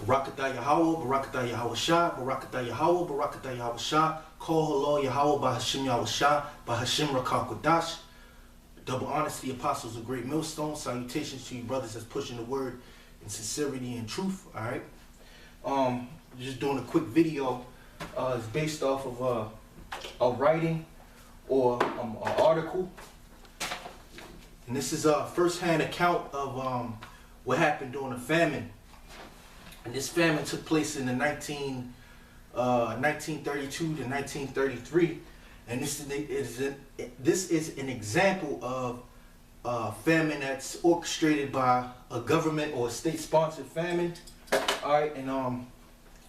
Barakatah Yahweh, Barakatah Yahweh Shah, Barakatah Yahweh, Barakatah Yahweh Shah, Kol Halal Yahweh, Bahashim Yahweh Shah, Bahashim Rakah Kodash. Double honesty, apostles of great millstone. Salutations to you brothers that's pushing the word in sincerity and truth. Alright. Just doing a quick video. It's based off of a writing or an article. And this is a first-hand account of what happened during the famine. And this famine took place in the 1932 to 1933. And this is an example of famine that's orchestrated by a government or a state-sponsored famine. All right, and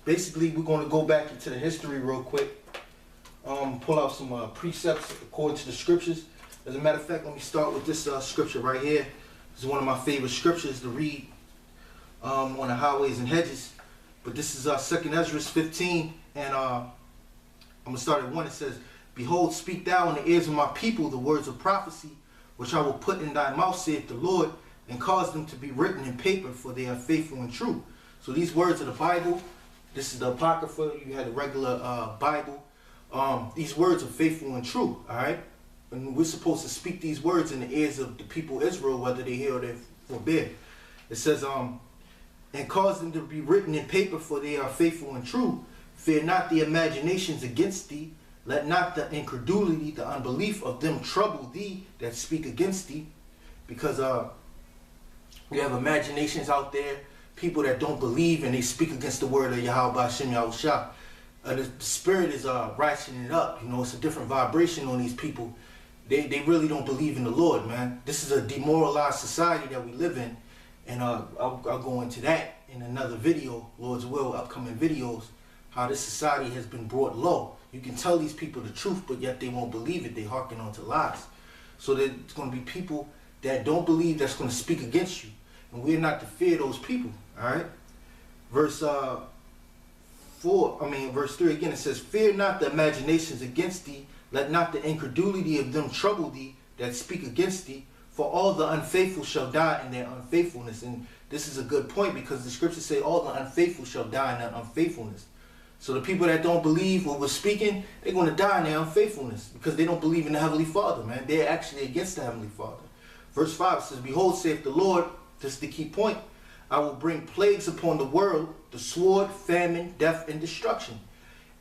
basically we're going to go back into the history real quick. Pull out some precepts according to the scriptures. As a matter of fact, let me start with this scripture right here. This is one of my favorite scriptures to read on the highways and hedges. But this is 2nd Ezra 15, and I'm going to start at 1. It says, Behold, speak thou in the ears of my people the words of prophecy, which I will put in thy mouth, saith the Lord, and cause them to be written in paper, for they are faithful and true. So these words of the Bible, this is the Apocrypha, you had the regular Bible. These words are faithful and true, all right? And we're supposed to speak these words in the ears of the people of Israel, whether they hear or they forbid. It says, and cause them to be written in paper, for they are faithful and true. Fear not the imaginations against thee. Let not the incredulity, the unbelief of them trouble thee that speak against thee. Because we have imaginations out there, people that don't believe and they speak against the word of Yahweh Bahashim Yahweh Shah. The spirit is ratcheting it up. You know, it's a different vibration on these people. They really don't believe in the Lord, man. This is a demoralized society that we live in. And I'll go into that in another video, Lord's will, upcoming videos, how this society has been brought low. You can tell these people the truth, but yet they won't believe it. They hearken on to lies. So there's going to be people that don't believe that's going to speak against you. And we're not to fear those people, all right? Verse 3 again, it says, Fear not the imaginations against thee. Let not the incredulity of them trouble thee that speak against thee. For all the unfaithful shall die in their unfaithfulness. And this is a good point, because the scriptures say all the unfaithful shall die in their unfaithfulness. So the people that don't believe what we're speaking, they're going to die in their unfaithfulness, because they don't believe in the Heavenly Father, man. They're actually against the Heavenly Father. Verse 5 says, Behold, saith the Lord, this is the key point, I will bring plagues upon the world, the sword, famine, death, and destruction.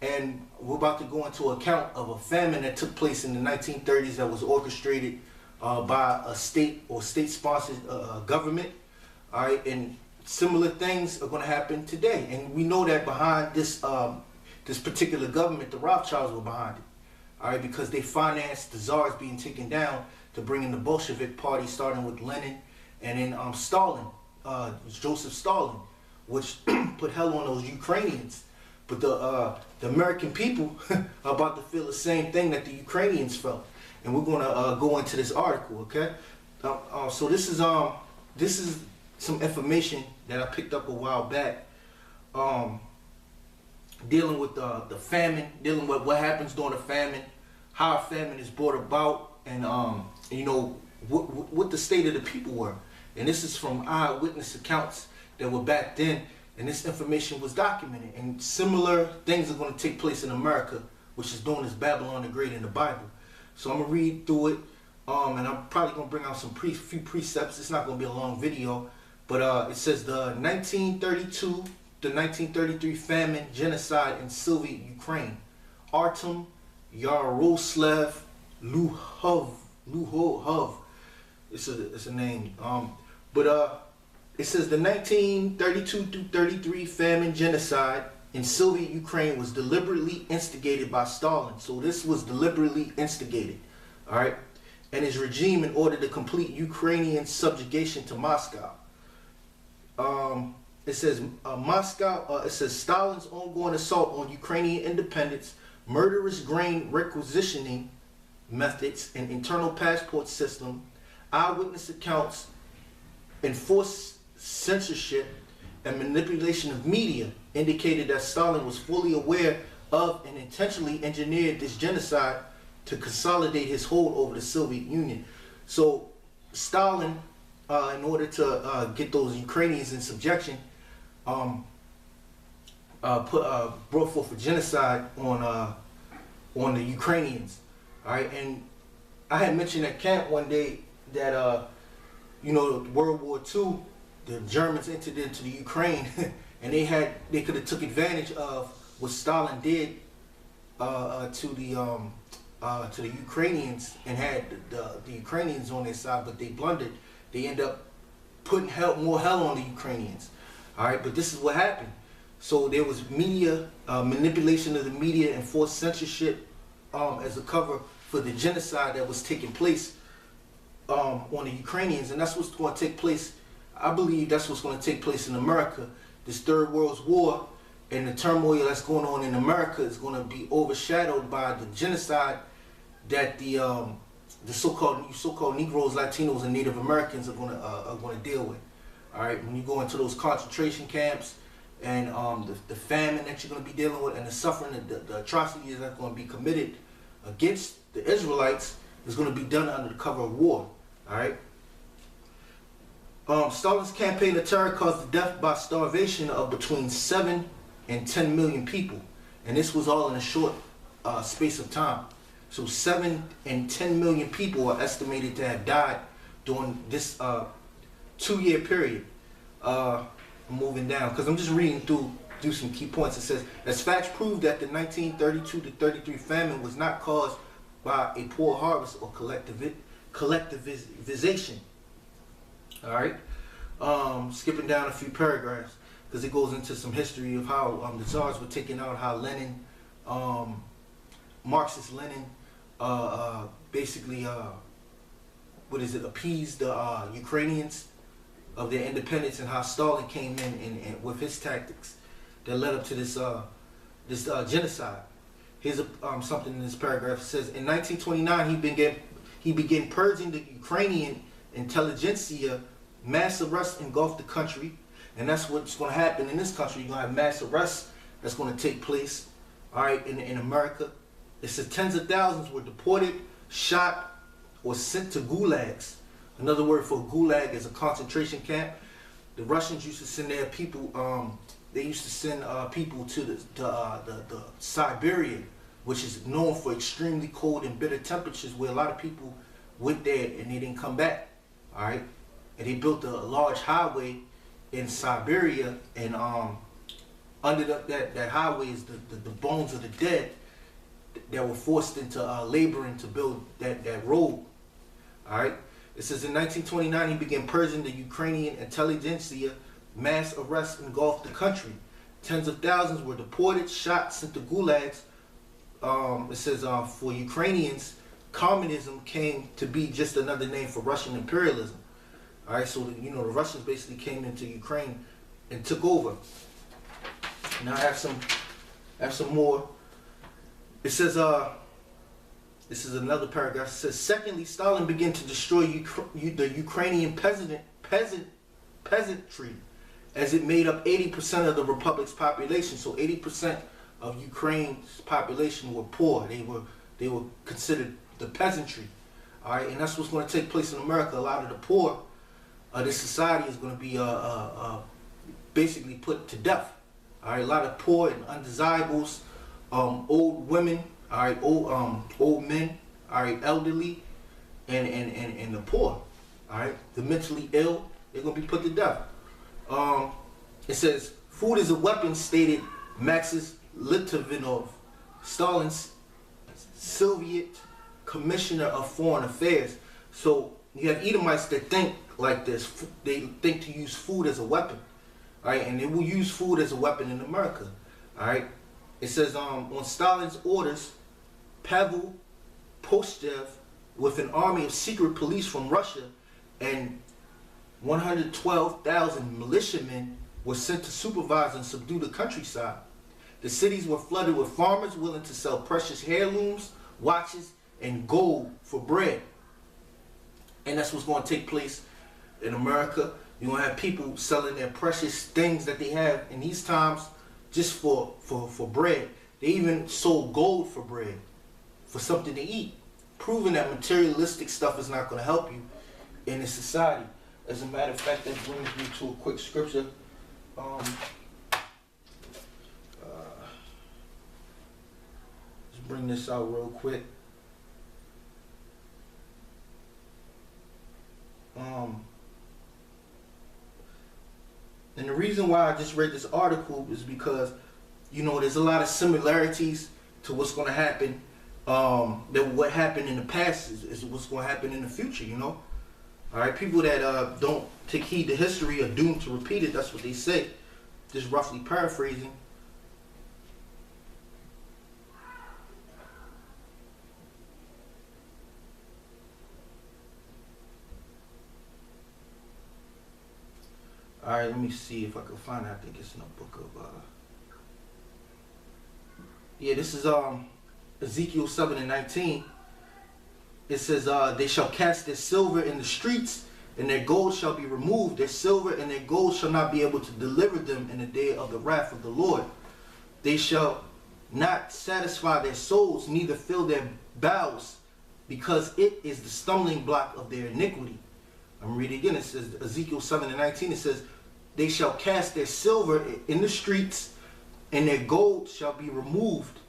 And we're about to go into account of a famine that took place in the 1930s that was orchestrated by a state or state-sponsored government. All right, and similar things are going to happen today. And we know that behind this this particular government, the Rothschilds were behind it. All right, because they financed the czars being taken down to bring in the Bolshevik party, starting with Lenin and then Stalin, Joseph Stalin, which put hell on those Ukrainians. But the American people are about to feel the same thing that the Ukrainians felt. And we're going to go into this article, okay? So this is some information that I picked up a while back, dealing with the famine, dealing with what happens during the famine, how a famine is brought about, and you know what the state of the people were. And this is from eyewitness accounts that were back then, and this information was documented. And similar things are going to take place in America, which is known as Babylon the Great in the Bible. So I'm going to read through it, and I'm probably going to bring out some few precepts. It's not going to be a long video, but it says the 1932 to 1933 famine genocide in Soviet Ukraine. Artem Yaroslav Luhov. It's a name. It says the 1932 to 33 famine genocide in Soviet Ukraine was deliberately instigated by Stalin. So this was deliberately instigated, all right, and his regime in order to complete Ukrainian subjugation to Moscow. It says it says Stalin's ongoing assault on Ukrainian independence, murderous grain requisitioning methods, and internal passport system, eyewitness accounts, enforced censorship, and manipulation of media indicated that Stalin was fully aware of and intentionally engineered this genocide to consolidate his hold over the Soviet Union. So Stalin, in order to get those Ukrainians in subjection, brought forth a genocide on the Ukrainians. All right, and I had mentioned at camp one day that World War II, the Germans entered into the Ukraine, and they could have took advantage of what Stalin did to the Ukrainians, and had the Ukrainians on their side, but they blundered. They end up putting more hell on the Ukrainians. All right, but this is what happened. So there was media manipulation of the media and forced censorship as a cover for the genocide that was taking place on the Ukrainians, and that's what's going to take place. I believe that's what's going to take place in America. This Third World War and the turmoil that's going on in America is going to be overshadowed by the genocide that the so-called Negroes, Latinos, and Native Americans are going to deal with. All right, when you go into those concentration camps and the famine that you're going to be dealing with, and the suffering, the atrocities that are going to be committed against the Israelites, is going to be done under the cover of war. All right. Stalin's campaign of terror caused the death by starvation of between 7 and 10 million people, and this was all in a short space of time. So 7 and 10 million people are estimated to have died during this 2-year period. I'm moving down because I'm just reading through some key points. It says, as facts prove that the 1932 to 33 famine was not caused by a poor harvest or collectivization. All right, skipping down a few paragraphs because it goes into some history of how the Tsars were taken out, how Lenin, Marxist Lenin, basically, appeased the Ukrainians of their independence, and how Stalin came in and with his tactics that led up to this genocide. Here's something in this paragraph. It says, in 1929, he began purging the Ukrainian intelligentsia. Mass arrests engulfed the country, and that's what's going to happen in this country. You're going to have mass arrests that's going to take place, all right, in America. It says tens of thousands were deported, shot, or sent to gulags. Another word for gulag is a concentration camp. The Russians used to send their people. They used to send people to the Siberia, which is known for extremely cold and bitter temperatures, where a lot of people went there and they didn't come back. All right. And they built a large highway in Siberia, and under that highway is the bones of the dead that were forced into laboring to build that road. All right. It says in 1929 he began purging the Ukrainian intelligentsia. Mass arrests engulfed the country. Tens of thousands were deported, shot, sent to gulags. It says for Ukrainians, communism came to be just another name for Russian imperialism. All right, so the Russians basically came into Ukraine and took over. Now I have some more. It says this is another paragraph. It says, secondly, Stalin began to destroy the Ukrainian peasantry, as it made up 80% of the republic's population. So 80% of Ukraine's population were poor. They were considered the peasantry. All right, and that's what's going to take place in America. A lot of the poor. This society is going to be basically put to death. All right, a lot of poor and undesirables, old women, all right, old men, all right, elderly, and the poor, all right, the mentally ill, they're going to be put to death. It says, food is a weapon, stated Maxis Litvinov, Stalin's Soviet Commissioner of Foreign Affairs. So you have Edomites that think like this. They think to use food as a weapon, all right, and they will use food as a weapon in America. All right. It says on Stalin's orders, Pavel Postchev, with an army of secret police from Russia and 112,000 militiamen, were sent to supervise and subdue the countryside. The cities were flooded with farmers willing to sell precious heirlooms, watches, and gold for bread. And that's what's going to take place in America. You're going to have people selling their precious things that they have in these times just for bread. They even sold gold for bread, for something to eat, proving that materialistic stuff is not going to help you in this society. As a matter of fact, that brings me to a quick scripture. bring this out real quick. And the reason why I just read this article is because, you know, there's a lot of similarities to what's going to happen. That what happened in the past is what's going to happen in the future, you know. All right, people that don't take heed to history are doomed to repeat it. That's what they say. Just roughly paraphrasing. All right, let me see if I can find it. I think it's in a book of. Yeah, this is Ezekiel 7:19. It says, "They shall cast their silver in the streets, and their gold shall be removed. Their silver and their gold shall not be able to deliver them in the day of the wrath of the Lord. They shall not satisfy their souls, neither fill their bowels, because it is the stumbling block of their iniquity." I'm reading again. It says Ezekiel 7:19. It says, "They shall cast their silver in the streets, and their gold shall be removed.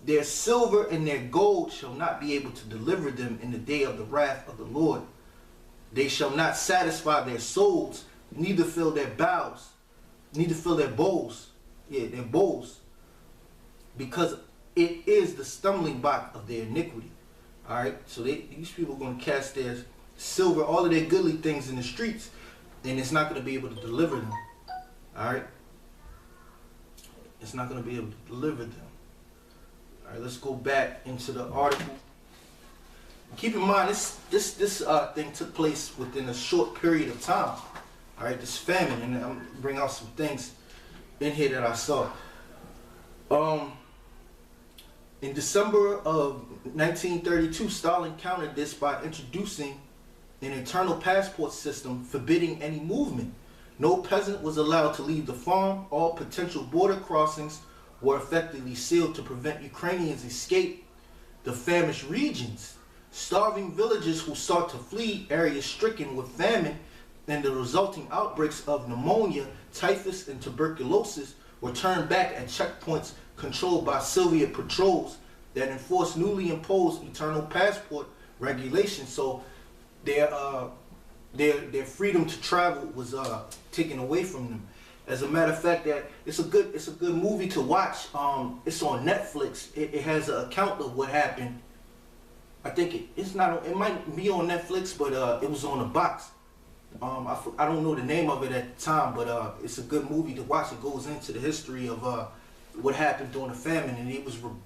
Their silver and their gold shall not be able to deliver them in the day of the wrath of the Lord. They shall not satisfy their souls, neither fill their bowels, neither fill their bowls." Yeah, their bowls. "Because it is the stumbling block of their iniquity." All right, so these people are going to cast their silver, all of their goodly things in the streets, and it's not going to be able to deliver them. All right, it's not going to be able to deliver them. All right, let's go back into the article. Keep in mind, this thing took place within a short period of time. All right, this famine, and I'm gonna bring out some things in here that I saw. In December of 1932, Stalin countered this by introducing an internal passport system forbidding any movement. No peasant was allowed to leave the farm. All potential border crossings were effectively sealed to prevent Ukrainians escape the famished regions. Starving villagers who sought to flee areas stricken with famine and the resulting outbreaks of pneumonia, typhus, and tuberculosis were turned back at checkpoints controlled by Soviet patrols that enforced newly imposed internal passport regulations. So their freedom to travel was taken away from them. As a matter of fact, that it's a good movie to watch. It's on Netflix. It has an account of what happened. I think it might be on Netflix, but it was on a box. I don't know the name of it at the time, but it's a good movie to watch. It goes into the history of what happened during the famine, and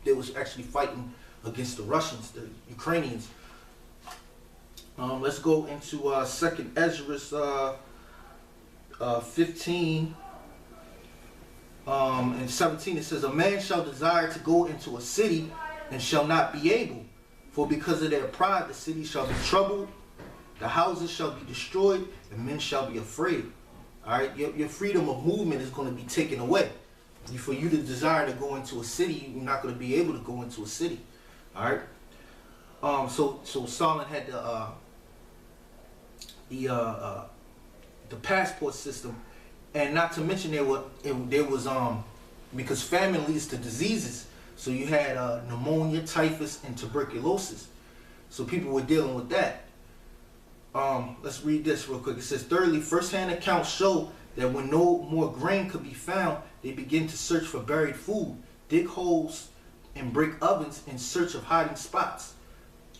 they was actually fighting against the Russians, the Ukrainians. Let's go into 2nd Ezra 15 and 17. It says, "A man shall desire to go into a city and shall not be able, for because of their pride the city shall be troubled, the houses shall be destroyed, and men shall be afraid." All right, your freedom of movement is going to be taken away. For you to desire to go into a city, you're not going to be able to go into a city. All right. So Stalin had the passport system, and not to mention there was because famine leads to diseases. So you had pneumonia, typhus, and tuberculosis. So people were dealing with that. Let's read this real quick. It says, "Thirdly, first-hand accounts show that when no more grain could be found, they begin to search for buried food, dig holes, and break ovens in search of hiding spots.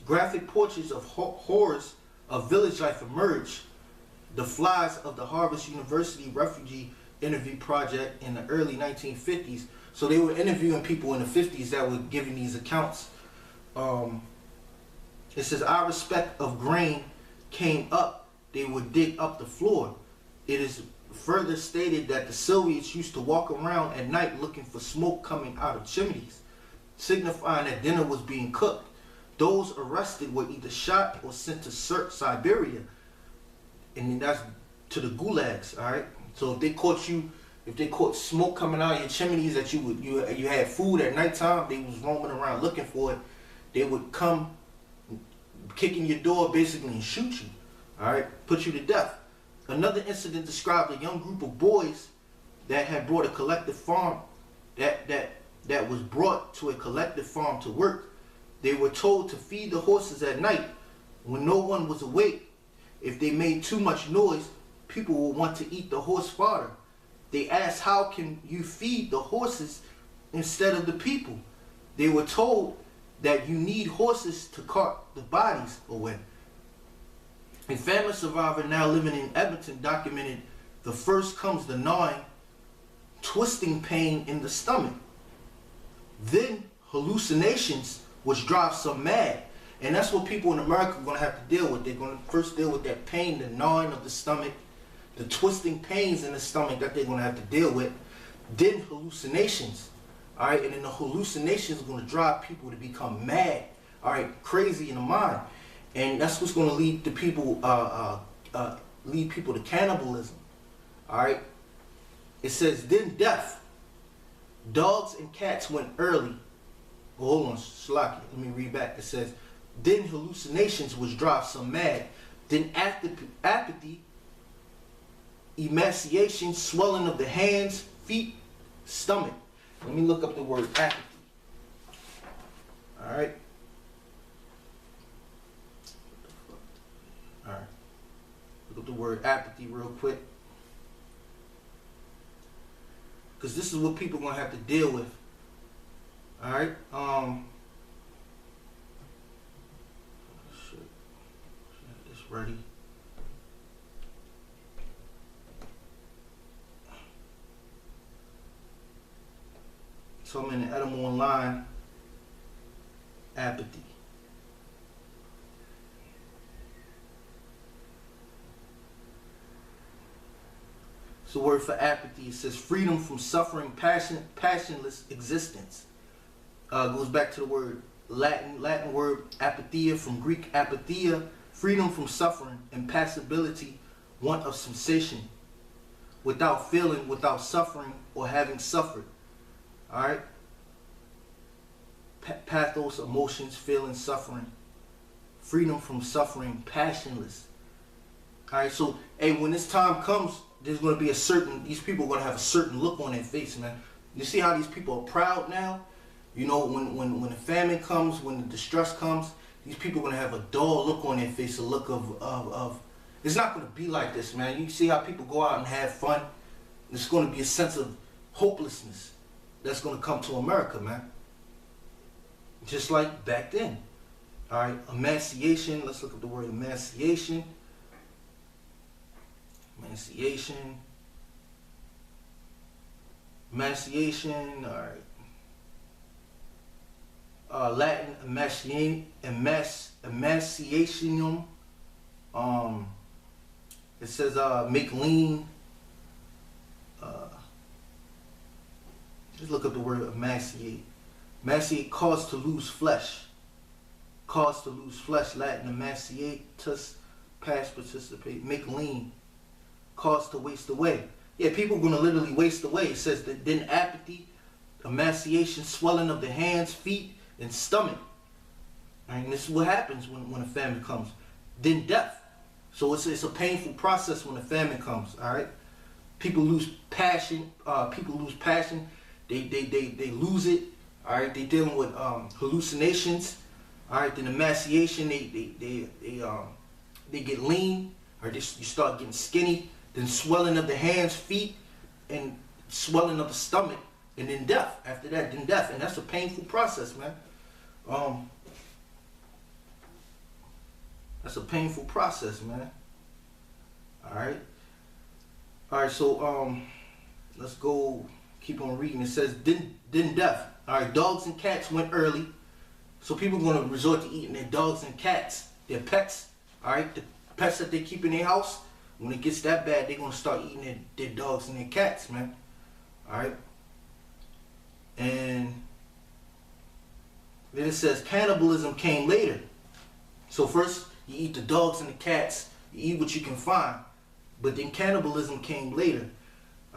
Graphic portraits of horrors of village life emerged. The flies of the Harvard University Refugee Interview Project in the early 1950s." So they were interviewing people in the 50s that were giving these accounts. It says, "Our respect of grain came up. They would dig up the floor. It is further stated that the Soviets used to walk around at night looking for smoke coming out of chimneys, signifying that dinner was being cooked. Those arrested were either shot or sent to Siberia, and that's to the gulags. All right. So if they caught smoke coming out of your chimneys that you had food at nighttime, they was roaming around looking for it. They would come kicking your door basically and shoot you. All right, put you to death. Another incident described a young group of boys that had brought a collective farm that that was brought to a collective farm to work. They were told to feed the horses at night when no one was awake. If they made too much noise, people would want to eat the horse fodder. They asked, how can you feed the horses instead of the people? They were told that you need horses to cart the bodies away. A famine survivor now living in Edmonton documented the first comes the gnawing, twisting pain in the stomach. Then hallucinations, which drive some mad. And that's what people in America are going to have to deal with. They're going to first deal with that pain, the gnawing of the stomach, the twisting pains in the stomach that they're going to have to deal with. Then hallucinations. All right, and then the hallucinations are going to drive people to become mad. All right, crazy in the mind. And that's what's going to lead to people, to cannibalism. All right. It says, then death. Dogs and cats went early. Oh, hold on, Shalaki. Let me read back. It says, then hallucinations, which drive some mad. Then apathy, emaciation, swelling of the hands, feet, stomach. Let me look up the word apathy. All right. All right. Look up the word apathy real quick. Because this is what people are going to have to deal with. All right. Should have this ready. So I'm in the Edible Online. Apathy. It's the word for apathy. It says freedom from suffering, passionless existence. Goes back to the word Latin word apatheia, from Greek apatheia, freedom from suffering, impassibility, want of sensation, without feeling, without suffering, or having suffered. All right. Pathos, emotions, feelings, suffering, freedom from suffering, passionless. All right. So, hey, when this time comes, there's going to be these people are going to have a certain look on their face, man. You see how these people are proud now? You know, when the famine comes, when the distress comes, these people are going to have a dull look on their face, a look of it's not going to be like this, man. You see how people go out and have fun? There's going to be a sense of hopelessness that's going to come to America, man. Just like back then. All right, emaciation. Let's look at the word emaciation. Emaciation. Emaciation. All right. Latin emaciationum. It says make lean. Just look up the word emaciate. Emaciate, cause to lose flesh. Cause to lose flesh. Latin emaciatus, past participate. Make lean. Cause to waste away. Yeah, people are going to literally waste away. It says that then apathy, emaciation, swelling of the hands, feet, and stomach. Right? And this is what happens when a famine comes. Then death. So it's a painful process when a famine comes. All right. People lose passion. They lose it. All right. They dealing with hallucinations. All right. Then emaciation. They get lean. Or you start getting skinny. Then swelling of the hands, feet, and swelling of the stomach. And then death. After that, then death. And that's a painful process, man. That's a painful process, man. Alright. Alright, so let's go keep on reading. It says then death. Alright, dogs and cats went early. So people are going to resort to eating their dogs and cats, their pets. Alright, the pets that they keep in their house. When it gets that bad, they're going to start eating their dogs and their cats, man. Alright. And then it says cannibalism came later. So first you eat the dogs and the cats, you eat what you can find. But then cannibalism came later.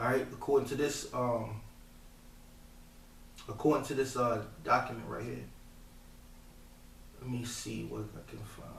Alright, according to this document right here. Let me see what I can find.